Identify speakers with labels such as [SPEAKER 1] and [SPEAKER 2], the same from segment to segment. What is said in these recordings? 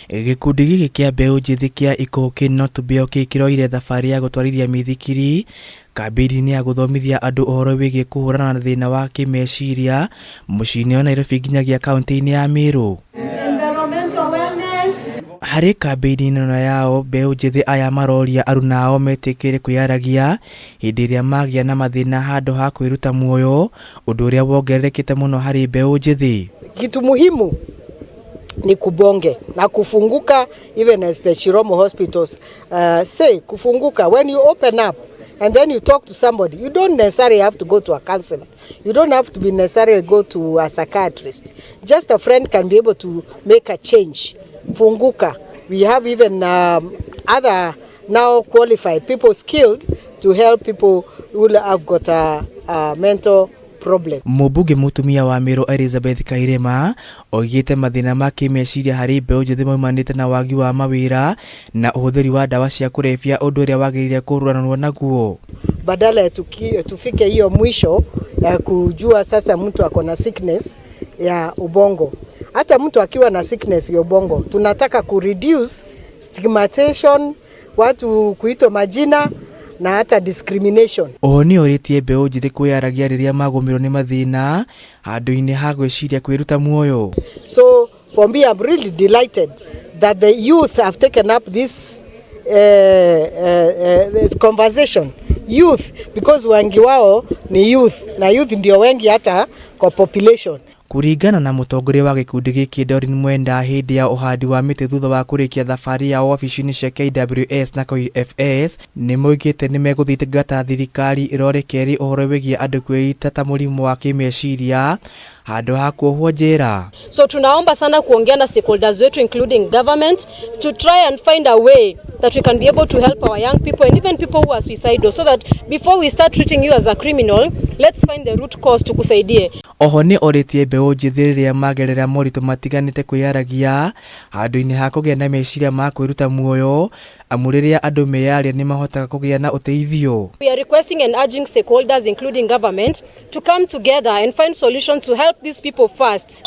[SPEAKER 1] Gikundi giki kia mbeu njithi kia ikokino tubeo kikiroire thabari ya gutwarithia mithikiri kambini ya guthomithia andu uhoro wigie kuhurana na thina wa kimeciria mucini wa Nairobi nginyagia kaunti-ini ya Meru. Hari kambini ino yao mbeu njithi aya maroria aruna ao metikire kwiyaragia hindi iria magia na mathina handu ha kwiruta muoyo, undu uria wongererekete muno hari mbeu njithi.
[SPEAKER 2] Kitu muhimu ni kubonge na kufunguka, even as the Chiromo hospitals say kufunguka. When you open up and then you talk to somebody, you don't necessarily have to go to a counselor, you don't have to be necessarily go to a psychiatrist. Just a friend can be able to make a change. Funguka. We have even other now qualified people skilled to help people who have got a mental problem.
[SPEAKER 1] Mubunge mutumia wa Meru Elizabeth Kairema ogite mathina ma kimeciria hari mbeu njithi maumanite na wagi wa mawira na uhuthiri wa dawa cia kurefia undu uria wagirire kururanwo naguo.
[SPEAKER 2] Badala tufike hiyo mwisho ya kujua sasa mtu ako na sickness ya ubongo. Hata mtu akiwa na sickness ya ubongo tunataka reduce stigmatization, watu kuitwa majina na hata discrimination. Oni oritie mbeu njithi kwiyaragia riria magumirwo ni mathina handu-ini ha gwiciria kwiruta muoyo. So for me, I'm really delighted that the youth have taken up this conversation. Youth, because wengi wao ni youth na youth ndio wengi hata kwa population. Kuringana na mutongoria wa gikundi giki Dorin Mwenda hindi ya uhandi wa miti thutha wa kurikia thabari ya ofici-ini cia KWS na KFS ni moigite ni meguthingata thirikari irorekeri uhoro wigie andu kwiyita ta murimu wa kimeciria handu ha kuohwo njera.
[SPEAKER 3] So tunaomba sana kuongea na stakeholders wetu including government to try and find a way that we can be able to help our young people and even people who are suicidal, so that before we start treating you as a criminal, let's find the root cause to kusaidie.
[SPEAKER 1] Oho ni oritie mbeu njithi riria magerera moritu matiganite kwiyaragia handu-ini ha kugia na meciria ma kwiruta muoyo amuriria andu meyaria ni mahotaga kugia na uteithio.
[SPEAKER 3] We are requesting and urging stakeholders including government to come together and find solutions to help these people first.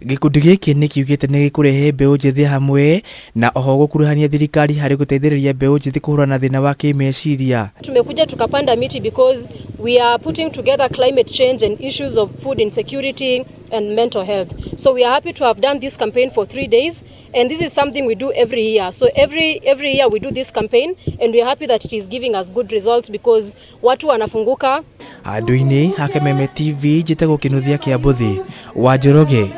[SPEAKER 3] Gikundi giki ni kiugite ni gikurehe mbeu njithi hamwe na oho gukuruhania thirikari hari guteithiriria mbeu njithi kuhurana na thina wa kimeciria. Tumekuja tukapanda miti because we are putting together climate change and issues of food insecurity and mental health. So we are happy to have done this campaign for 3 days, and this is something we do every year. So every year we do this campaign and we are happy that it is giving us good results because watu wanafunguka.
[SPEAKER 1] Handu-ini ha Kameme TV jitagwo kinuthia kia mbuthi wa Njoroge.